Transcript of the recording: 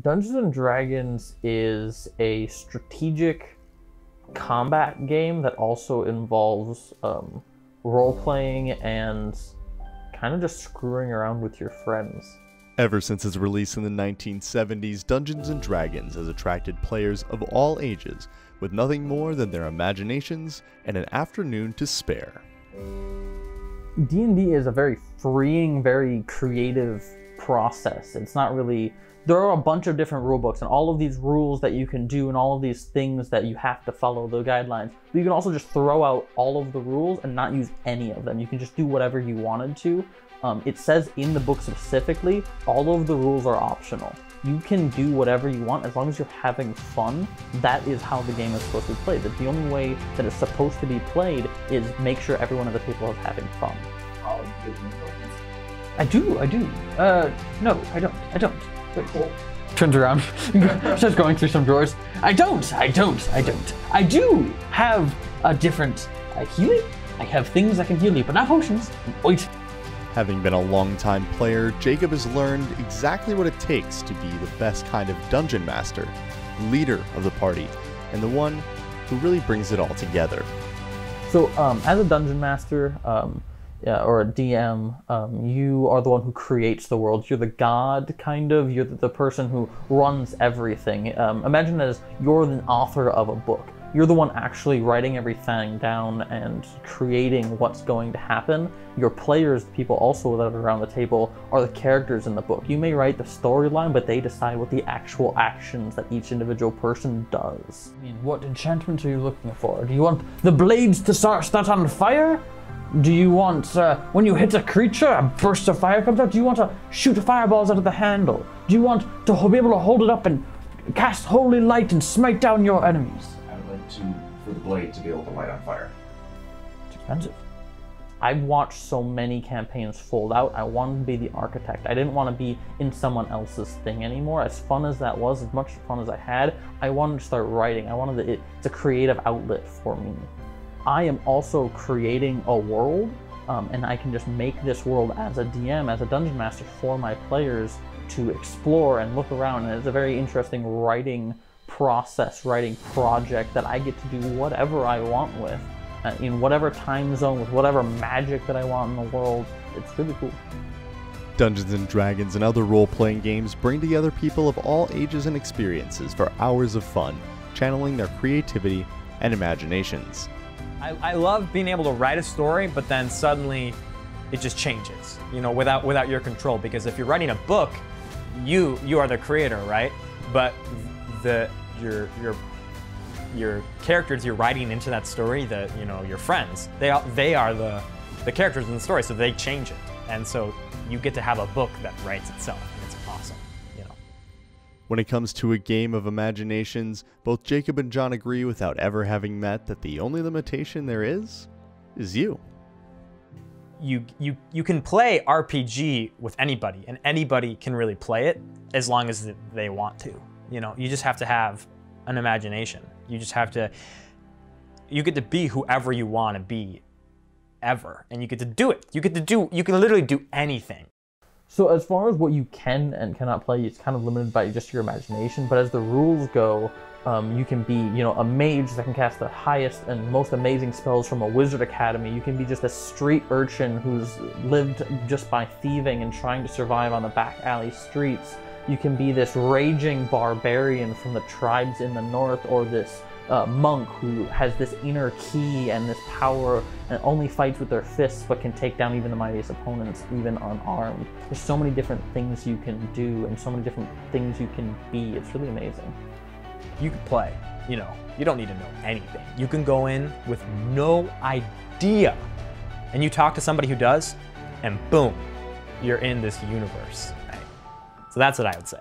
Dungeons and Dragons is a strategic combat game that also involves role-playing and kind of just screwing around with your friends. Ever since its release in the 1970s, Dungeons and Dragons has attracted players of all ages with nothing more than their imaginations and an afternoon to spare. D&D is a very freeing, very creative process. It's not really... There are a bunch of different rule books and all of these rules that you can do and all of these things that you have to follow, the guidelines. But you can also just throw out all of the rules and not use any of them. You can just do whatever you wanted to. It says in the book specifically, all of the rules are optional. You can do whatever you want as long as you're having fun. That is how the game is supposed to be played. That the only way that it's supposed to be played is make sure every one of the people is having fun. I do. No, I don't. Cool. Turns around, starts going through some drawers. I don't. I do have a different healing. I have things that can heal you, but not potions. Wait. Having been a long-time player, Jacob has learned exactly what it takes to be the best kind of dungeon master, leader of the party, and the one who really brings it all together. So, as a dungeon master, or a DM, you are the one who creates the world. You're the god, kind of. You're the person who runs everything. Imagine as you're the author of a book. You're the one actually writing everything down and creating what's going to happen. Your players, the people also that are around the table, are the characters in the book. You may write the storyline, but they decide what the actual actions that each individual person does. I mean, what enchantments are you looking for? Do you want the blades to start on fire? Do you want, when you hit a creature, a burst of fire comes out? Do you want to shoot fireballs out of the handle? Do you want to be able to hold it up and cast holy light and smite down your enemies? I would like for the blade to be able to light on fire. It's expensive. I've watched so many campaigns fold out. I wanted to be the architect. I didn't want to be in someone else's thing anymore. As fun as that was, as much fun as I had, I wanted to start writing. I wanted it's a creative outlet for me. I am also creating a world, and I can just make this world as a DM, as a dungeon master for my players to explore and look around. And it's a very interesting writing process, writing project that I get to do whatever I want with, in whatever time zone, with whatever magic that I want in the world. It's really cool. Dungeons and Dragons and other role-playing games bring together people of all ages and experiences for hours of fun, channeling their creativity and imaginations. I love being able to write a story, but then suddenly it just changes, you know, without your control. Because if you're writing a book, you are the creator, right? But your characters you're writing into that story, your friends, they are the characters in the story, so they change it, and so you get to have a book that writes itself, and it's awesome. When it comes to a game of imaginations, both Jacob and John agree without ever having met that the only limitation there is you. You can play RPG with anybody, and anybody can really play it as long as they want to. You just have to have an imagination. You get to be whoever you want to be, ever, and you get to do it. You can literally do anything. So as far as what you can and cannot play, it's kind of limited by just your imagination. But as the rules go, you can be, a mage that can cast the highest and most amazing spells from a wizard academy. You can be just a street urchin who's lived just by thieving and trying to survive on the back alley streets. You can be this raging barbarian from the tribes in the north, or this monk who has this inner key and this power and only fights with their fists but can take down even the mightiest opponents, even unarmed. There's so many different things you can do and so many different things you can be. It's really amazing. You can play, you don't need to know anything. You can go in with no idea, and you talk to somebody who does, and boom, you're in this universe. Right? So that's what I would say.